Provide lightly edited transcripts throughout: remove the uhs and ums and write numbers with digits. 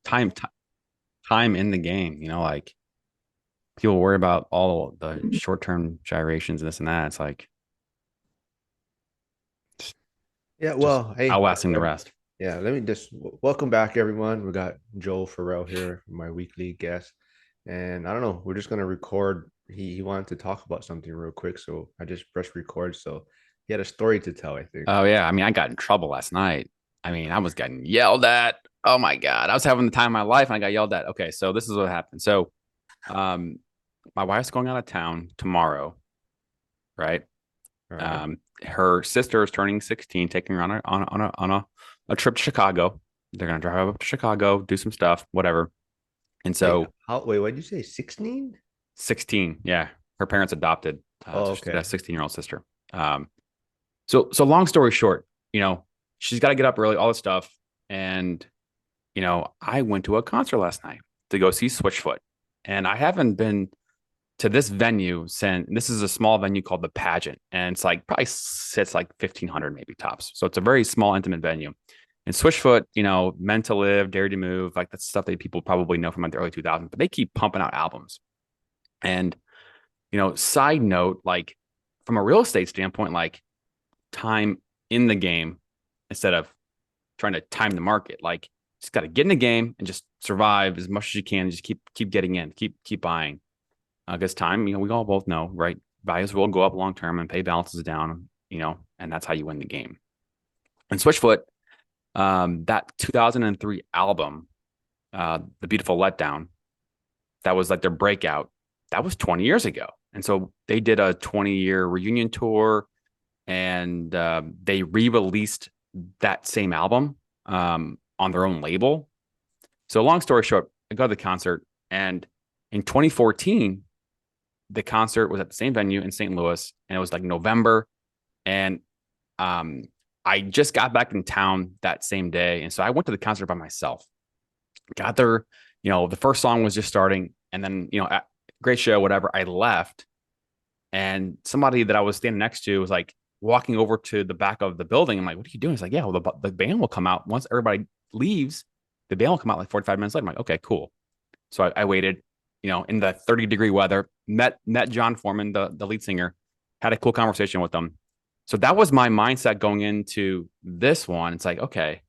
time in the game. Like people worry about all the short-term gyrations and this and that. It's like just, Yeah, just well, hey, outlasting the rest. yeah, let me just welcome back everyone. We got Joel Farrell here, my weekly guest. And I don't know, we're just gonna record. He wanted to talk about something real quick, so I just pressed record. So he had a story to tell, I think. Oh yeah, I mean, I got in trouble last night. I mean, I was getting yelled at. Oh my God, I was having the time of my life, and I got yelled at. Okay, so this is what happened. So, um, my wife's going out of town tomorrow, right? All right. Her sister is turning 16, taking her on a trip to Chicago. They're gonna drive up to Chicago, do some stuff, whatever. And Wait, so what did you say? 16? 16, yeah, her parents adopted, Oh, so she's got a okay. 16-year-old sister. Um, so long story short, she's got to get up early, all this stuff, and I went to a concert last night to go see Switchfoot, and I haven't been to this venue since. This is a small venue called the Pageant, and it's like probably sits like 1,500 maybe tops. So it's a very small, intimate venue. And Switchfoot, Meant to Live, Dare to Move, like that's stuff that people probably know from like the early 2000s, but they keep pumping out albums. And side note, like from a real estate standpoint, like time in the game instead of trying to time the market. Like just got to get in the game and just survive as much as you can. And just keep getting in, keep buying. Because time, we all both know, right? Values will go up long term and pay balances down, and that's how you win the game. And Switchfoot, that 2003 album, The Beautiful Letdown, that was like their breakout. That was 20 years ago. And so they did a 20-year reunion tour, and they re-released that same album on their own label. So long story short, I go to the concert, and in 2014, the concert was at the same venue in St. Louis, and it was like November, and um, I just got back in town that same day, and so I went to the concert by myself. Got there, the first song was just starting, and then great show, whatever. I left, and somebody that I was standing next to was like walking over to the back of the building. I'm like, "What are you doing?" He's like, "Yeah, well, the band will come out once everybody leaves. The band will come out like 45 minutes later." I'm like, "Okay, cool." So I waited, in the 30-degree weather, met John Foreman, the lead singer, had a cool conversation with them. So that was my mindset going into this one. It's like, okay,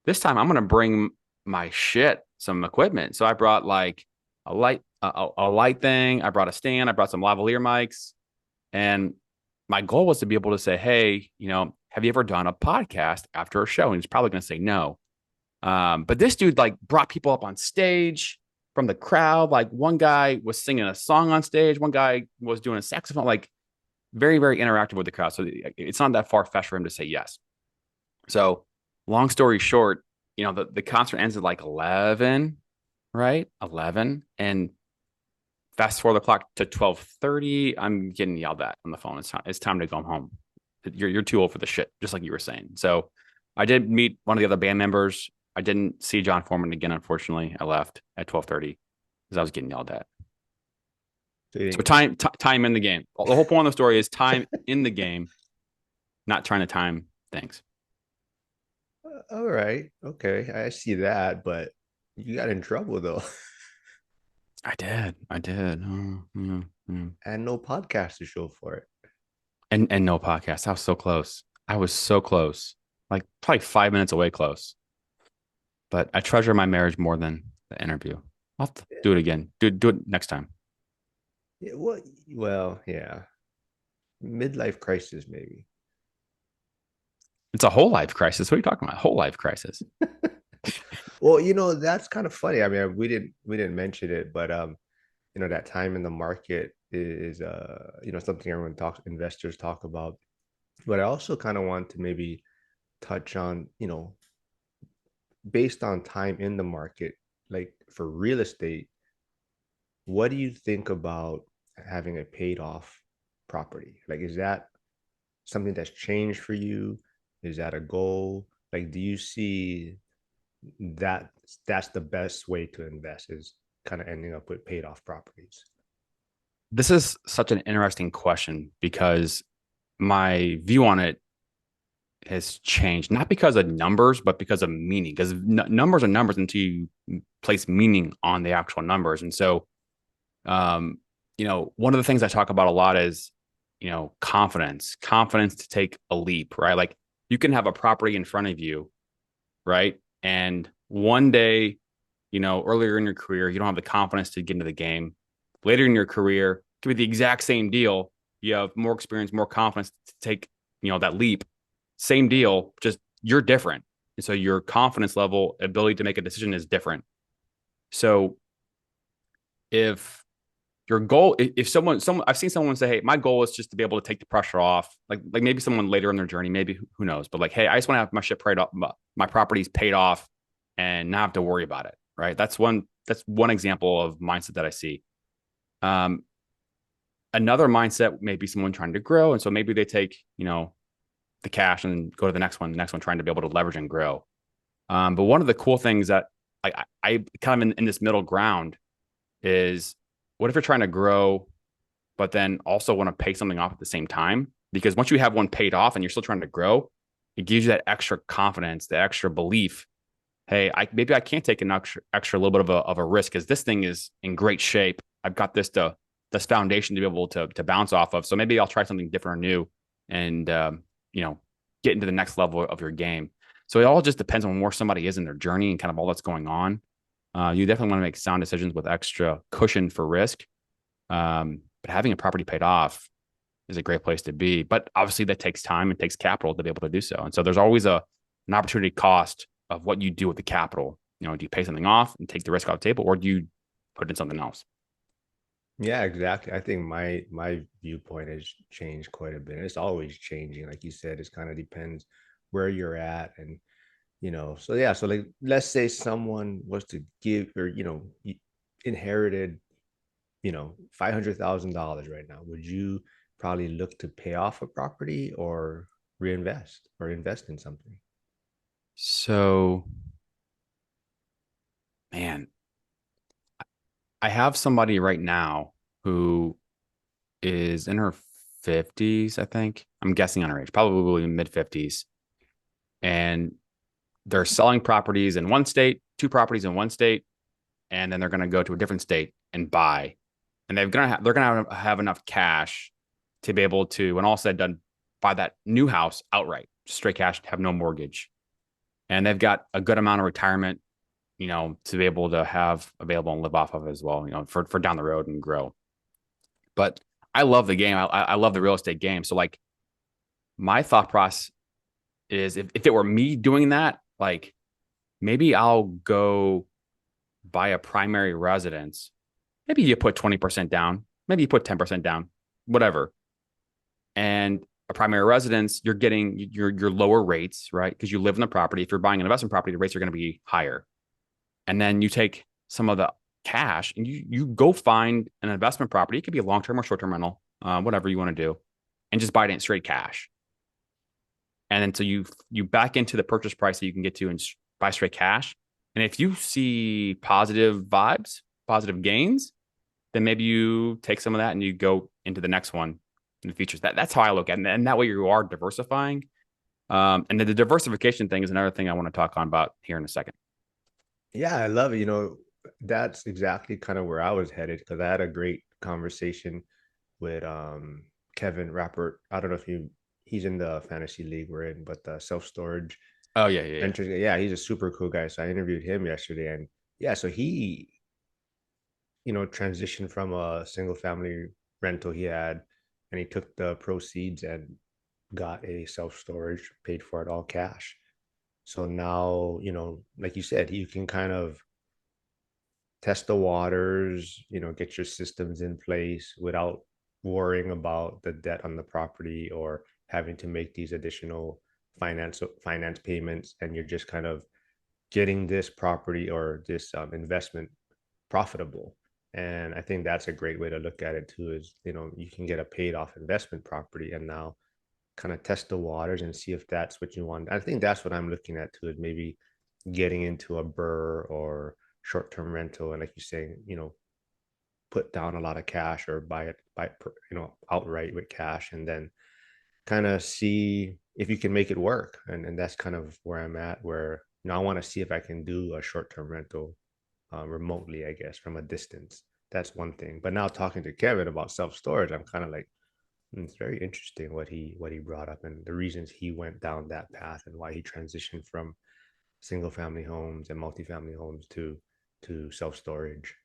this time I'm gonna bring my shit, some equipment. So I brought like a light thing. I brought a stand. I brought some lavalier mics, and my goal was to be able to say, hey, have you ever done a podcast after a show? And he's probably gonna say no. But this dude like brought people up on stage from the crowd. Like one guy was singing a song on stage, one guy was doing a saxophone, like very, very interactive with the crowd. So it's not that far fetched for him to say yes. So long story short, the concert ends at like 11, right? 11. And fast forward the clock to 12:30. I'm getting yelled at on the phone. It's time to go home. You're too old for the shit, just like you were saying. So I did meet one of the other band members. I didn't see John Foreman again, unfortunately. I left at 12:30 because I was getting yelled at. So you So didn't, time in the game. The whole point of the story is time in the game, not trying to time things. all right, okay, I see that, but you got in trouble though, I did. I did. Oh, yeah, yeah. and no podcast to show for it. And no podcast. I was so close. I was so close. Like probably 5 minutes away close. But I treasure my marriage more than the interview. I'll have to do it again. Do it next time. Yeah, well, yeah, midlife crisis maybe. It's a whole life crisis. What are you talking about? Whole life crisis. Well, that's kind of funny. I mean, we didn't mention it, but that time in the market is something everyone talks investors talk about. But I also kind of want to maybe touch on, based on time in the market, like for real estate, what do you think about having a paid off property? Like, is that something that's changed for you? Is that a goal? Like, do you see that that's the best way to invest is kind of ending up with paid off properties? This is such an interesting question because my view on it has changed, not because of numbers, but because of meaning. Because numbers are numbers until you place meaning on the actual numbers. And so, um, one of the things I talk about a lot is, confidence to take a leap, right? Like you can have a property in front of you, right? And one day, earlier in your career, you don't have the confidence to get into the game. Later in your career, it could be the exact same deal. You have more experience, more confidence to take, that leap. Same deal, just you're different. And so your confidence level, ability to make a decision is different. So if your goal, if someone I've seen someone say, hey, my goal is just to be able to take the pressure off, like maybe someone later in their journey, maybe who knows, but like, hey, I just want to have my shit paid off, my properties paid off and not have to worry about it, right? That's one example of mindset that I see. um Another mindset may be someone trying to grow, and so maybe they take, the cash and go to the next one trying to be able to leverage and grow. But one of the cool things that I kind of in this middle ground is, what if you're trying to grow but then also want to pay something off at the same time? Because once you have one paid off and you're still trying to grow, it gives you that extra confidence, the extra belief. Hey, maybe I can't take an extra little bit of a risk because this thing is in great shape. I've got this foundation to be able to bounce off of. So maybe I'll try something different or new, and you know get into the next level of your game. So it all just depends on where somebody is in their journey and kind of all that's going on. You definitely want to make sound decisions with extra cushion for risk. But having a property paid off is a great place to be. But obviously, that takes time and takes capital to be able to do so. And so there's always an opportunity cost of what you do with the capital. Do you pay something off and take the risk off the table, or do you put it in something else? Yeah, exactly. I think my viewpoint has changed quite a bit. It's always changing. Like you said, it kind of depends where you're at. And so yeah, so like let's say someone was to give, or inherited, $500,000 right now. Would you probably look to pay off a property or reinvest or invest in something? So, man, I have somebody right now who is in her 50s, I think. I'm guessing on her age, probably mid 50s. And they're selling properties in one state, two properties in one state, and then they're going to go to a different state and buy. And they're going to have enough cash to be able to, when all said and done, buy that new house outright, just straight cash, have no mortgage. And they've got a good amount of retirement, to be able to have available and live off of as well, for down the road and grow. But I love the game. I love the real estate game. So like my thought process is, if it were me doing that, like maybe I'll go buy a primary residence. Maybe you put 20% down, maybe you put 10% down, whatever. And a primary residence, you're getting your lower rates, right? Because you live in the property. If you're buying an investment property, the rates are going to be higher. And then you take some of the cash and you go find an investment property. It could be a long-term or short-term rental, whatever you want to do, and just buy it in straight cash. And then so you back into the purchase price that you can get to and buy straight cash. And if you see positive vibes, positive gains, then maybe you take some of that and you go into the next one in the features. That's how I look at it. And that way you are diversifying. And then the diversification thing is another thing I want to talk on about here in a second. Yeah, I love it. That's exactly kind of where I was headed, because I had a great conversation with Kevin Rappert. I don't know if he's in the fantasy league we're in, but the self-storage Oh yeah, yeah, yeah. renters. Yeah, he's a super cool guy. So I interviewed him yesterday, and yeah, so he, transitioned from a single family rental he had, and he took the proceeds and got a self-storage, paid for it all cash. So now, like you said, you can kind of test the waters, get your systems in place without worrying about the debt on the property or having to make these additional finance payments, and you're just kind of getting this property or this investment profitable. And I think that's a great way to look at it too, is you can get a paid off investment property and now kind of test the waters and see if that's what you want. I think that's what I'm looking at too, is maybe getting into a BRRRR or short-term rental, and like you say, put down a lot of cash or buy it outright with cash, and then kind of see if you can make it work. And that's kind of where I'm at, where I want to see if I can do a short-term rental remotely, I guess, from a distance. That's one thing. But now talking to Kevin about self storage, I'm kind of like, it's very interesting what he brought up and the reasons he went down that path and why he transitioned from single family homes and multifamily homes to self storage.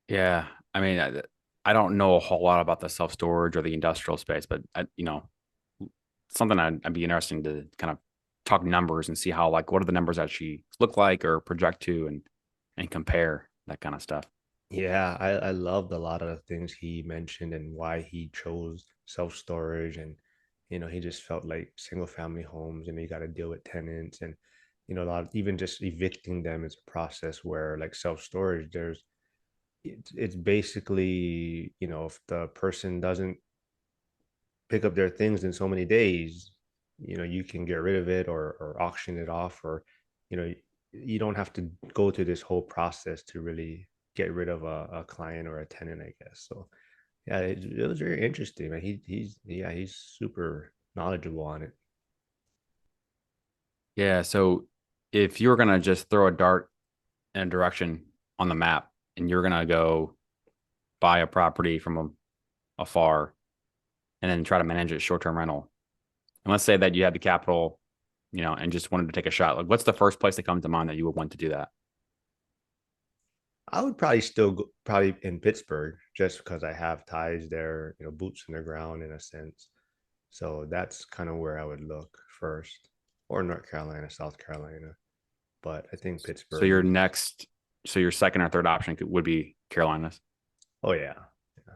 Yeah. I mean, I don't know a whole lot about the self storage or the industrial space, but something I'd be interesting to kind of talk numbers and see how like what do the numbers actually look like or project to and compare that kind of stuff. Yeah, I loved a lot of the things he mentioned and why he chose self-storage. And he just felt like single family homes, you got to deal with tenants. And a lot even just evicting them is a process, where like self-storage, it's basically, if the person doesn't pick up their things in so many days, you can get rid of it, or auction it off, or you know you don't have to go through this whole process to really get rid of a client or a tenant, I guess. So yeah, it was very interesting, man. He's super knowledgeable on it. Yeah. So if you were gonna just throw a dart in a direction on the map and you're gonna go buy a property from afar and then try to manage it short term rental, and let's say that you had the capital, and just wanted to take a shot, like what's the first place that comes to mind that you would want to do that? I would probably still go, probably in Pittsburgh, just because I have ties there, boots in the ground in a sense. So that's kind of where I would look first, or North Carolina, South Carolina. But I think So Pittsburgh your is, next, so your second or third option would be Carolinas. oh yeah, yeah.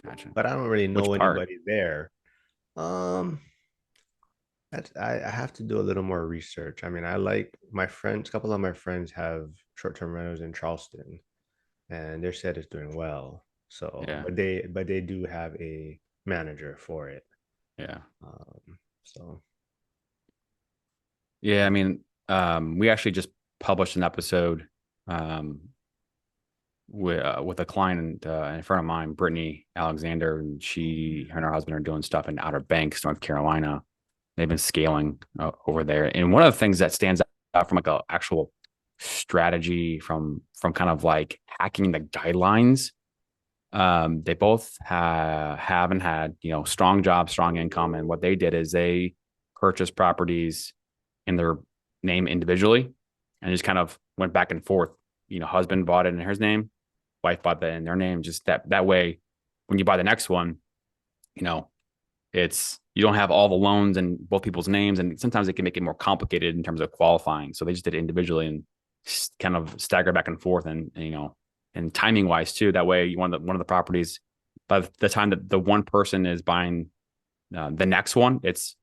Gotcha. But I don't really Which know part? anybody there. Um, I have to do a little more research. I mean, I like my friends. A couple of my friends have short-term rentals in Charleston, and they said it's doing well. So, Yeah. but they do have a manager for it. Yeah. So Yeah. I mean, we actually just published an episode um, with a client in front of mine, Brittany Alexander, and her and her husband are doing stuff in Outer Banks, North Carolina. They've been scaling over there, and one of the things that stands out from like a actual strategy from kind of like hacking the guidelines. They both have and had strong jobs, strong income, and what they did is they purchased properties in their name individually, and just kind of went back and forth. Husband bought it in his name, wife bought that in their name. Just that way, when you buy the next one, you know it's you don't have all the loans in both people's names, and sometimes it can make it more complicated in terms of qualifying. So they just did it individually and kind of stagger back and forth, and timing wise too. That way, you want one of the properties by the time that the one person is buying the next one, it's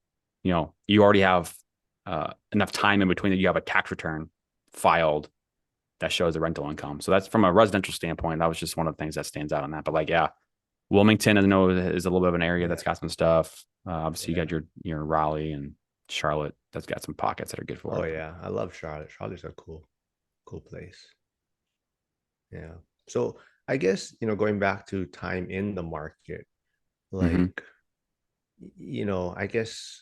you already have enough time in between that you have a tax return filed that shows the rental income. So that's from a residential standpoint. That was just one of the things that stands out on that. But like, yeah, Wilmington, I know, is a little bit of an area yeah, that's got some stuff. Obviously, you yeah. got your Raleigh and Charlotte that's got some pockets that are good for Oh it. yeah, I love Charlotte. Charlotte's a cool place. Yeah. So I guess, going back to time in the market, Mm-hmm. like, I guess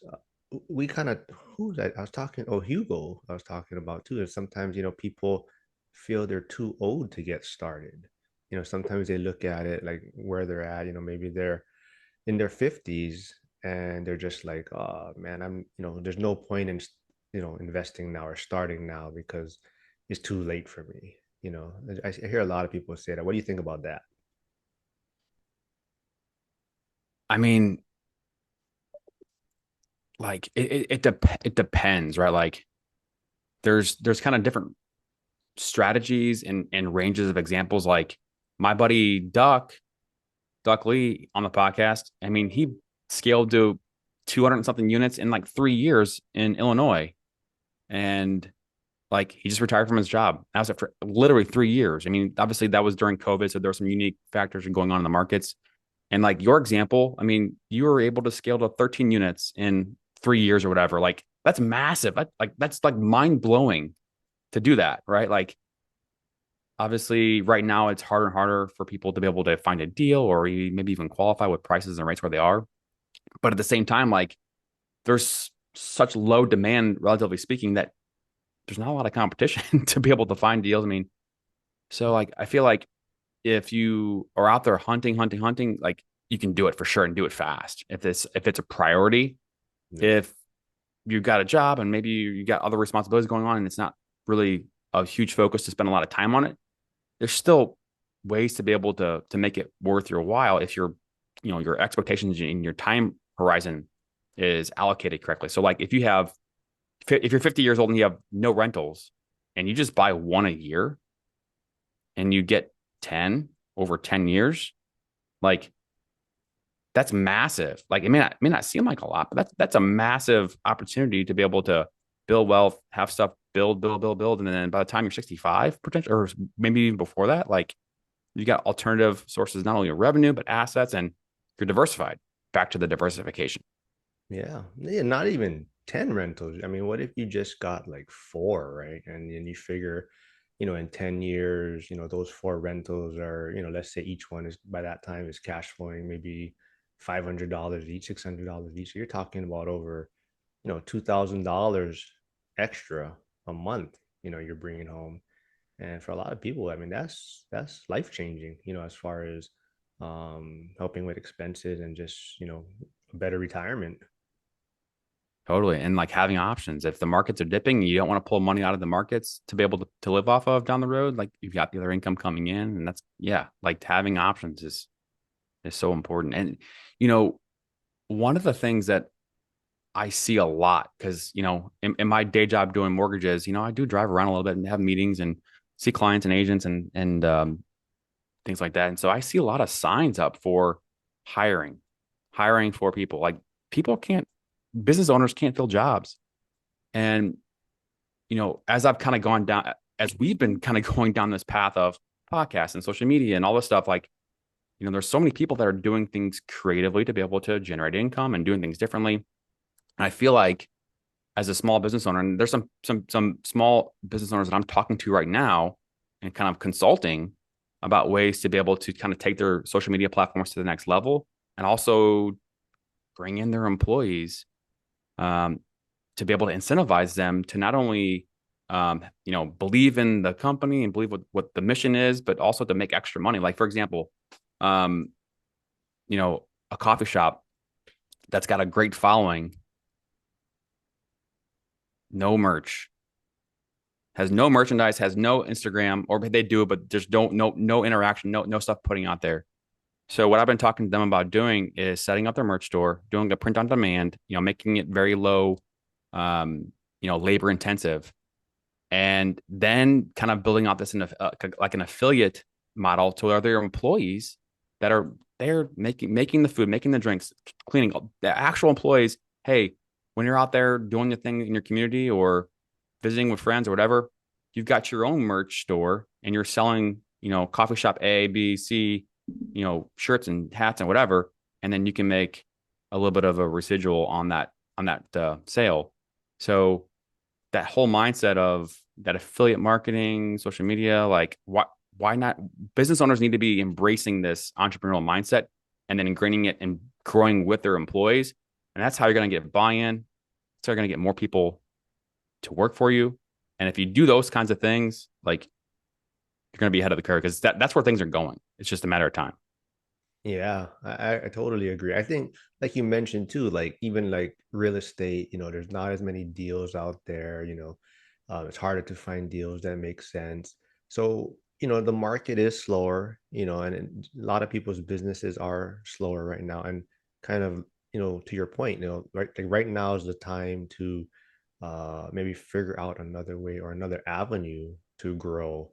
we kind of, who's that? I was talking, oh, Hugo, I was talking about too. And sometimes, people feel they're too old to get started. Sometimes they look at it like where they're at, maybe they're in their 50s, and they're just like, oh man, there's no point in, investing now or starting now because it's too late for me. I hear a lot of people say that. What do you think about that? I mean, like it depends, right? Like there's kind of different strategies and ranges of examples. Like my buddy Duck Lee on the podcast. I mean, he scaled to 200 and something units in like 3 years in Illinois, and like he just retired from his job. That was after literally 3 years. I mean, obviously that was during COVID, so there were some unique factors going on in the markets. And like your example, I mean, you were able to scale to 13 units in 3 years or whatever. Like that's massive. That's like mind blowing to do that, right? Like obviously right now it's harder and harder for people to be able to find a deal or maybe even qualify with prices and rates where they are. But at the same time, like there's such low demand, relatively speaking, that there's not a lot of competition to be able to find deals. I mean, so like I feel like if you are out there hunting, like you can do it for sure and do it fast. If it's a priority, Yeah. if you've got a job and maybe you got other responsibilities going on and it's not really a huge focus to spend a lot of time on it, there's still ways to be able to make it worth your while if your expectations and your time horizon is allocated correctly. So like if you're 50 years old and you have no rentals and you just buy one a year and you get 10 over 10 years, like that's massive. Like it may not seem like a lot, but that's a massive opportunity to be able to build wealth, have stuff build, and then by the time you're 65, potentially, or maybe even before that, like you got alternative sources not only of revenue but assets, and you're diversified. Back to the diversification. Yeah. Yeah. Not even 10 rentals. I mean, what if you just got like four, right? And then you figure, in 10 years, those four rentals are, let's say each one is by that time is cash flowing maybe $500 each, $600 each. So you're talking about over, $2,000 extra a month, you're bringing home. And for a lot of people, I mean, that's life changing, as far as helping with expenses and just, a better retirement. Totally. And like having options. If the markets are dipping, you don't want to pull money out of the markets to be able to live off of down the road. Like you've got the other income coming in. And that's, yeah, like having options is so important. And, you know, one of the things that I see a lot, because, in my day job doing mortgages, I do drive around a little bit and have meetings and see clients and agents and things like that. And so I see a lot of signs up for hiring, hiring for people. Like people can't, business owners can't fill jobs. And as I've kind of gone down, as we've been kind of going down this path of podcasts and social media and all this stuff, like, there's so many people that are doing things creatively to be able to generate income and doing things differently. And I feel like as a small business owner, and there's some small business owners that I'm talking to right now and kind of consulting about ways to be able to kind of take their social media platforms to the next level and also bring in their employees, um, to be able to incentivize them to not only believe in the company and believe what the mission is, but also to make extra money. Like for example, um, a coffee shop that's got a great following, no merch, has no merchandise, has no Instagram, or they do, but there's no interaction, no stuff putting out there. So what I've been talking to them about doing is setting up their merch store, doing a print on demand, making it very low, labor intensive, and then kind of building out this in like an affiliate model to other employees that are there making the food, making the drinks, cleaning. The actual employees, hey, when you're out there doing the thing in your community or visiting with friends or whatever, you've got your own merch store and you're selling, coffee shop A, B, C, shirts and hats and whatever, and then you can make a little bit of a residual on that sale. So that whole mindset of that affiliate marketing, social media, like why not? Business owners need to be embracing this entrepreneurial mindset and then ingraining it and growing with their employees. And that's how you're going to get buy-in. That's how you're going to get more people to work for you. And if you do those kinds of things, like you're going to be ahead of the curve because that's where things are going. It's just a matter of time. Yeah, I totally agree. I think, like you mentioned too, like even like real estate, there's not as many deals out there, it's harder to find deals that make sense. So, the market is slower, and a lot of people's businesses are slower right now. And kind of, to your point, right now is the time to maybe figure out another way or another avenue to grow.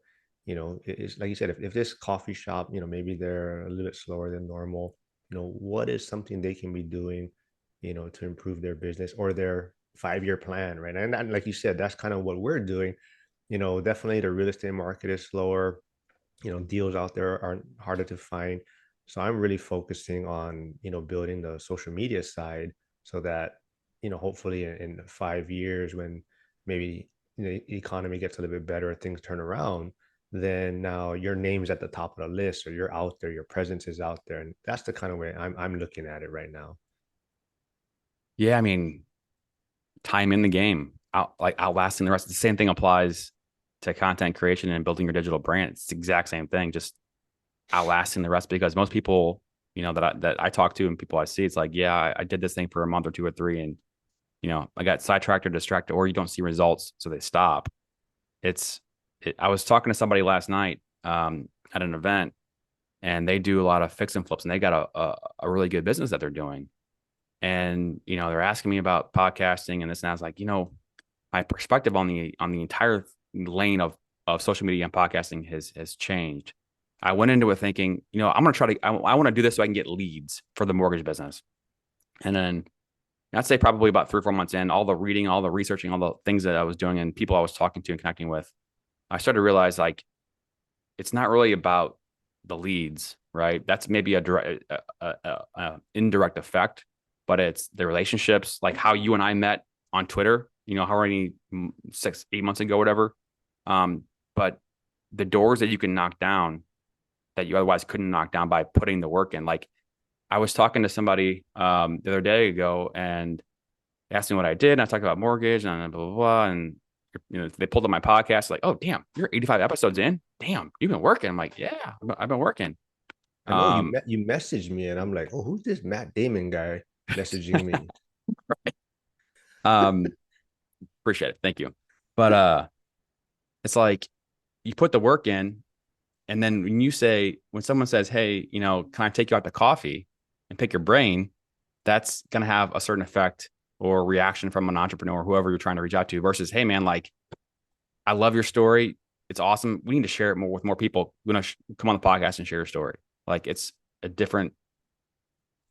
It's like you said, if this coffee shop, maybe they're a little bit slower than normal, what is something they can be doing, to improve their business or their 5-year plan, right? And like you said, that's kind of what we're doing. Definitely the real estate market is slower. Deals out there are harder to find. So I'm really focusing on, building the social media side so that, hopefully in 5 years when maybe the economy gets a little bit better, things turn around, then now your name's at the top of the list or you're out there, your presence is out there. And that's the kind of way I'm looking at it right now. Yeah, I mean, time in the game. outlasting the rest. The same thing applies to content creation and building your digital brand. It's the exact same thing, just outlasting the rest because most people, that I talk to and people I see, it's like, yeah, I did this thing for a month or two or three, and I got sidetracked or distracted, or you don't see results, so they stop. It's I was talking to somebody last night at an event, and they do a lot of fix and flips, and they got a really good business that they're doing. And they're asking me about podcasting and this, and I was like, my perspective on the entire lane of social media and podcasting has changed. I went into it thinking, I'm gonna try to I want to do this so I can get leads for the mortgage business. And then I'd say probably about 3 or 4 months in, all the reading, all the researching, all the things that I was doing and people I was talking to and connecting with, I started to realize like it's not really about the leads, right? That's maybe a direct, indirect effect, but it's the relationships, like how you and I met on Twitter. How many 6, 8 months ago, whatever. But the doors that you can knock down that you otherwise couldn't knock down by putting the work in. Like I was talking to somebody the other day ago, and they asked me what I did, and I talked about mortgage and blah blah blah, and they pulled up my podcast, like, oh damn, you're 85 episodes in. Damn, you've been working. I'm like, yeah, I've been working. I know Um, you messaged me, and I'm like, oh, who's this Matt Damon guy messaging me? um, appreciate it, thank you. But it's like you put the work in, and then when someone says, hey, can I take you out to coffee and pick your brain? That's gonna have a certain effect or reaction from an entrepreneur, whoever you're trying to reach out to, versus, hey man, like I love your story. It's awesome. We need to share it more with more people. We want to come on the podcast and share your story. Like it's a different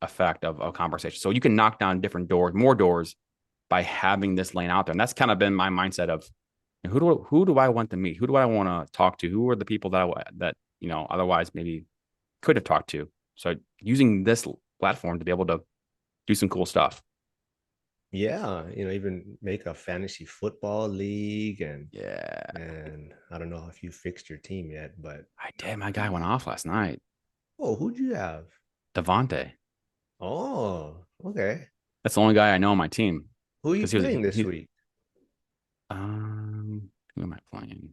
effect of a conversation. So you can knock down different doors, more doors by having this lane out there. And that's kind of been my mindset of who do I want to meet? Who do I want to talk to? Who are the people that otherwise maybe could have talked to? So using this platform to be able to do some cool stuff. Yeah, even make a fantasy football league, and Yeah, I don't know if you fixed your team yet, but I did. My guy went off last night. oh, who'd you have? Devontae. Oh, okay. That's the only guy I know on my team Who are you because he was playing this he. week? Who am I playing?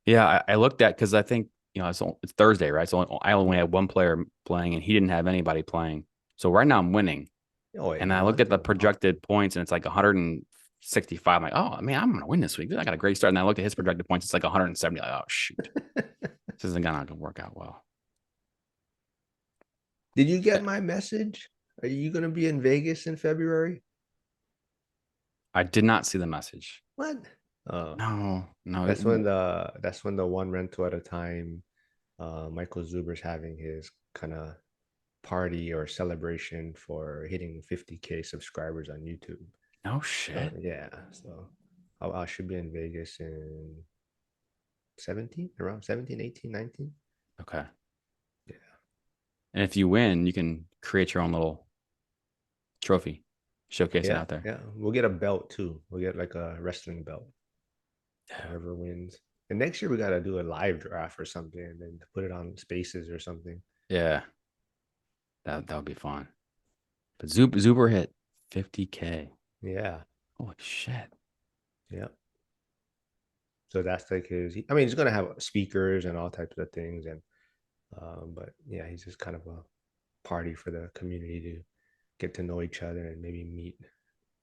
Yeah, I looked at because I think it's Thursday, right? So I only Yeah. had one player playing, and he didn't have anybody playing. So right now I'm winning, Oh, wait, and I looked at the Devontae went off. projected points, and it's like 165. I'm like, oh man, I'm gonna win this week. I got a great start. And I looked at his projected points; it's like 170. Like, oh shoot, this isn't gonna work out well. Did you Eh, get my message? Are you gonna be in Vegas in February? I did not see the message. What? Uh, No, no. that's when the one rental at a time. Michael Zuber's having his kind of party or celebration for hitting 50K subscribers on YouTube. No So shit. yeah, so I should be in Vegas in 17, around 17, 18, 19. Okay. Yeah. And if you win, you can create your own little trophy, showcase it Yeah, out there. yeah. We'll get a belt too. We'll get like a wrestling belt, Yeah. whoever wins. And next year we gotta do a live draft or something and then put it on spaces or something. Yeah. That would be fun. But Zuber hit 50K. Yeah. Holy shit. Yeah. So that's like I mean, he's gonna have speakers and all types of things, and but yeah, he's just kind of a party for the community to get to know each other and maybe meet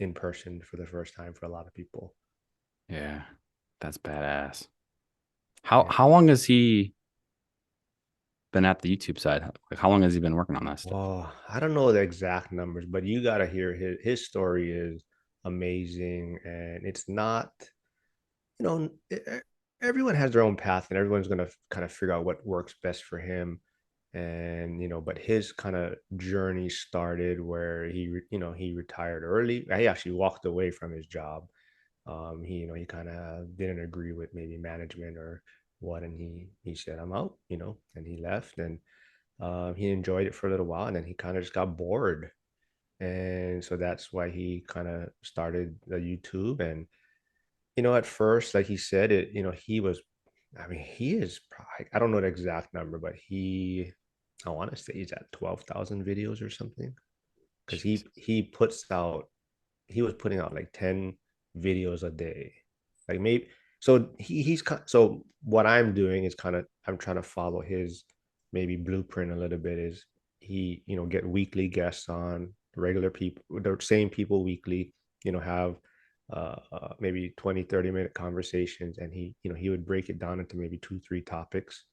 in person for the first time for a lot of people. Yeah. That's badass. How Yeah. how long has he been at the YouTube side? Like how long has he been working on that stuff? Oh, I don't know the exact numbers, but you gotta hear his story is amazing, and it's not, you know, everyone has their own path, and everyone's gonna kind of figure out what works best for him. And but his kind of journey started where he retired early. He actually walked away from his job. He kind of didn't agree with maybe management or what, and he said, I'm out, and he left, and he enjoyed it for a little while, and then he kind of just got bored, and so that's why he kind of started the YouTube. And at first, like he said, he was, I mean, he is probably, I don't know the exact number, but I want to say he's at 12,000 videos or something, because he Jesus. he puts out he was putting out like 10 videos a day. Like maybe so so what I'm doing is kind of I'm trying to follow his maybe blueprint a little bit is he, get weekly guests on regular people, the same people weekly, have maybe 20-30 minute conversations, and he would break it down into maybe 2-3 topics.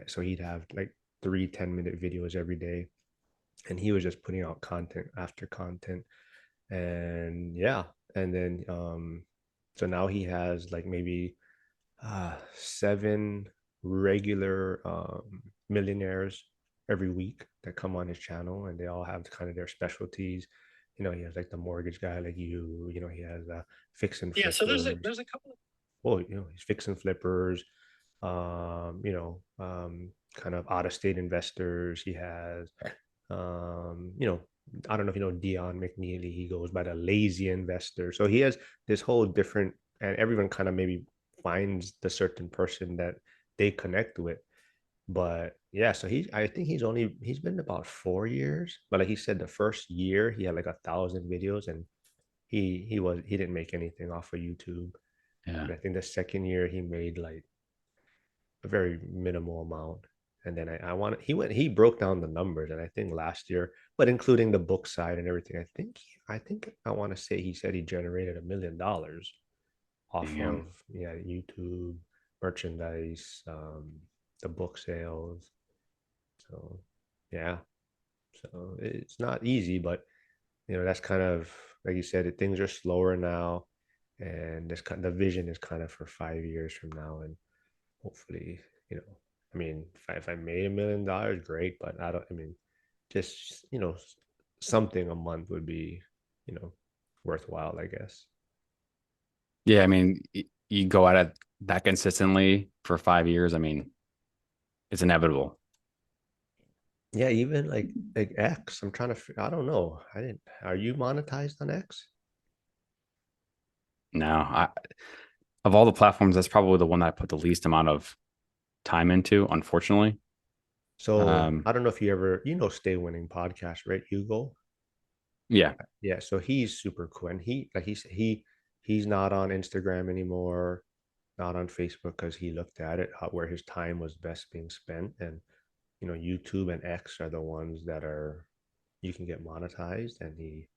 So he'd have like 3 10-minute videos every day, and he was just putting out content after content. And yeah, and then so now he has like maybe 7 regular millionaires every week that come on his channel, and they all have kind of their specialties. He has like the mortgage guy like you, he has fix and Yeah, so flippers. there's a couple. Well, he's fixing flippers, kind of out of state investors. He has, I don't know if you know Dion McNeely. He goes by the lazy investor. So he has this whole different, and everyone kind of maybe finds the certain person that they connect with. But yeah, so I think he's been about 4 years. But like he said, the first year he had like 1,000 videos, and he didn't make anything off of YouTube. Yeah. And I think the second year he made like a very minimal amount. And then he broke down the numbers, and I think last year, but including the book side and everything, I think I want to say he said he generated $1 million off Damn. of, yeah, YouTube, merchandise, the book sales. So yeah, so it's not easy, but that's kind of like you said, things are slower now, and the vision is kind of for 5 years from now, and hopefully, you know, I mean, if I made $1 million, great, but I don't. I mean, just something a month would be, you know, worthwhile, I guess. Yeah, I mean, you go at it that consistently for 5 years. I mean, it's inevitable. Yeah, even like X. I'm trying to. I don't know. I didn't. Are you monetized on X? Now, of all the platforms, that's probably the one that I put the least amount of time into, unfortunately. So Um, I don't know if you ever, Stay Winning podcast, right? Hugo. yeah, Yeah, so he's super cool, and he's not on Instagram anymore, not on Facebook, because he looked at it where his time was best being spent, and YouTube and X are the ones that are you can get monetized, and he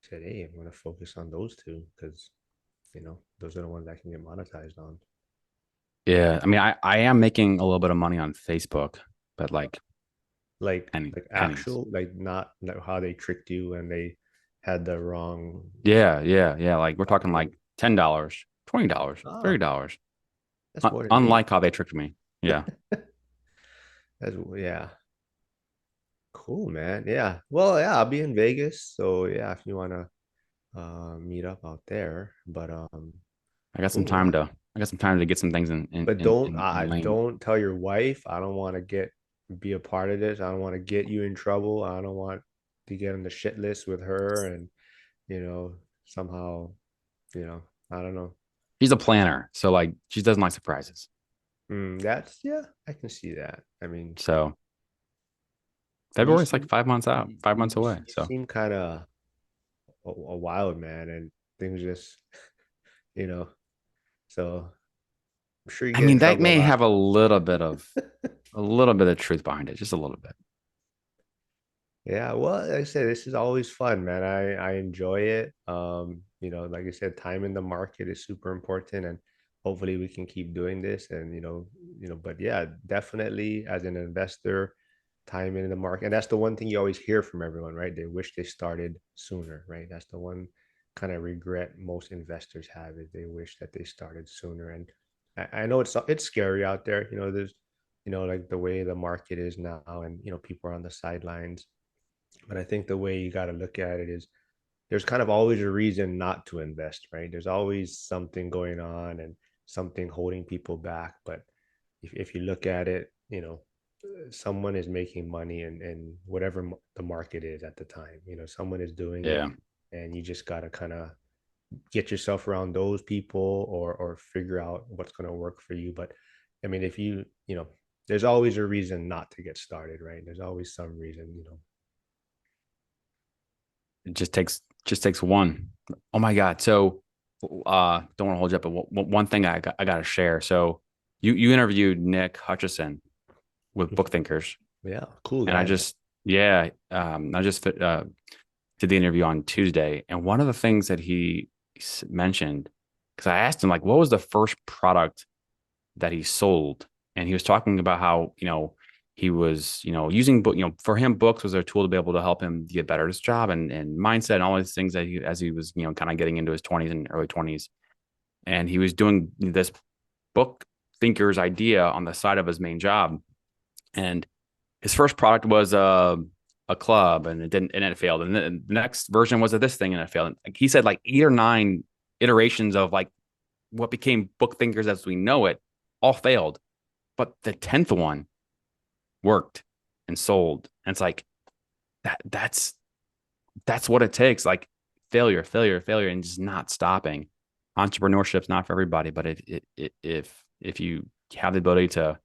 said, "Hey, I'm going to focus on those two because those are the ones I can get monetized on." yeah. I mean, I am making a little bit of money on Facebook, but like Like pennies. actual, like not like how they tricked you and they had the wrong Yeah, yeah, yeah. Like we're talking platform. like $10, $20, Ah, $30. that's more than me. Unlike how they tricked me. Yeah, That's yeah. Cool, man. Yeah. Well, yeah, I'll be in Vegas. So yeah, if you wanna meet up out there. But cool, man. I got some time to get some things But don't in lane. don't tell your wife. I don't want to be a part of this. I don't want to get you in trouble. I don't want to get on the shit list with her, and somehow, I don't know. She's a planner, so like she doesn't like surprises. That's yeah, I can see that. I mean, So you February's like seem 5 months out, you, 5 months you, away. you So seem kind of a wild man, and things just you know. So I'm sure you I get in mean that trouble a may lot. have a little bit of truth behind it, just a little bit. Yeah, well, like I said, this is always fun, man. I enjoy it. Like I said, time in the market is super important, and hopefully we can keep doing this. And but yeah, definitely as an investor, time in the market, and that's the one thing you always hear from everyone, right? They wish they started sooner, right? That's the one kind of regret most investors have is they wish that they started sooner. And I know it's scary out there. There's like the way the market is now, and people are on the sidelines, but I think the way you got to look at it is there's kind of always a reason not to invest, right? There's always something going on and something holding people back. But if you look at it, someone is making money and whatever the market is at the time, someone is doing it, Yeah. and you just got to kind of get yourself around those people or figure out what's going to work for you. But I mean, if there's always a reason not to get started, right? There's always some reason. It just takes one. Oh my God. So don't want to hold you up, but one thing I got to share. So you interviewed Nick Hutchison with Book Thinkers, Yeah, cool and I guy, man. just yeah, I just did the interview on Tuesday, and one of the things that he mentioned, because I asked him like, what was the first product that he sold, and he was talking about how he was using book for him books was a tool to be able to help him get better at his job and mindset and all these things that he as he was kind of getting into his 20s and early 20s, and he was doing this book thinker's idea on the side of his main job, and his first product was a club and it didn't and it failed, and then the next version was of this thing and it failed. And like, he said like 8 or 9 iterations of like what became book thinkers as we know it all failed, but the 10th one worked and sold. And it's like that's what it takes. Like failure, failure, failure, and just not stopping. Entrepreneurship's not for everybody, but if you have the ability to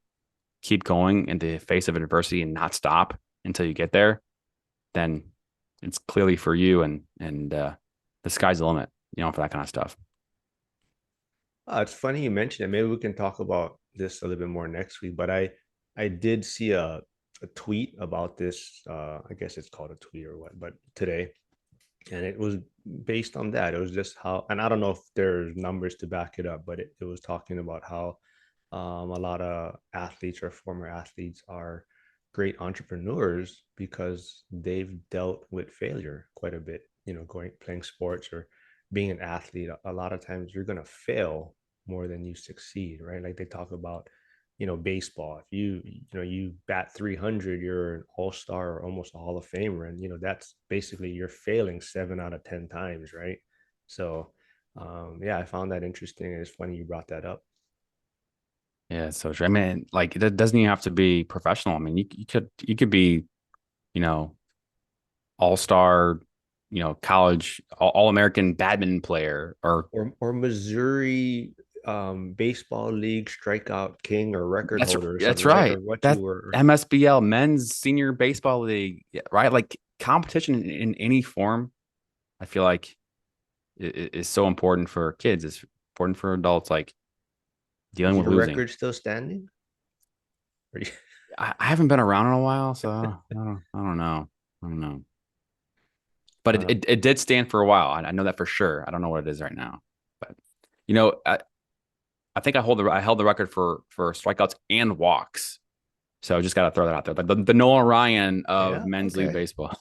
keep going in the face of adversity and not stop until you get there, then it's clearly for you. And the sky's the limit, for that kind of stuff. It's funny you mentioned it. Maybe we can talk about this a little bit more next week. But I did see a tweet about this. I guess it's called a tweet or what, but today, and it was based on that. It was just how, and I don't know if there's numbers to back it up, but it was talking about how a lot of athletes or former athletes are great entrepreneurs because they've dealt with failure quite a bit. Going playing sports or being an athlete, a lot of times you're gonna fail more than you succeed, right? Like they talk about, baseball. If you bat 300, you're an all-star or almost a Hall of Famer, and that's basically you're failing 7 out of 10 times, right? So, yeah, I found that interesting. And it's funny you brought that up. Yeah, it's so true. I mean, like it doesn't even have to be professional. I mean, you could be, you know, all-star, college all-American badminton player or Or Missouri baseball league strikeout king or record holder or that's something, right? Or right. what you That were. MSBL men's senior baseball league, yeah, right? Like competition in any form, I feel like is so important for kids. It's important for adults, like dealing Is with your losing. record still standing? Or you- I haven't been around in a while, so I don't know. I don't know. But it, uh, it did stand for a while. I know that for sure. I don't know what it is right now, but you know, I think I held the record for strikeouts and walks. So I just got to throw that out there. Like the Noah Ryan of yeah, men's league okay. baseball.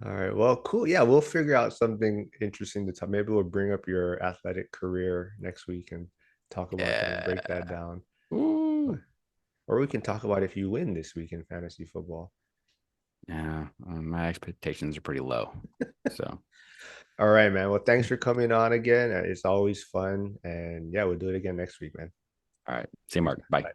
All right. Well, cool. Yeah, we'll figure out something interesting to talk. Maybe we'll bring up your athletic career next week and talk about that and break that Yeah. down. Ooh. Or we can talk about if you win this week in fantasy football. Yeah. My expectations are pretty low. So, All right, man. Well, thanks for coming on again. It's always fun. And yeah, we'll do it again next week, man. all right. See you, Cheers, Mark. man. Bye. Bye.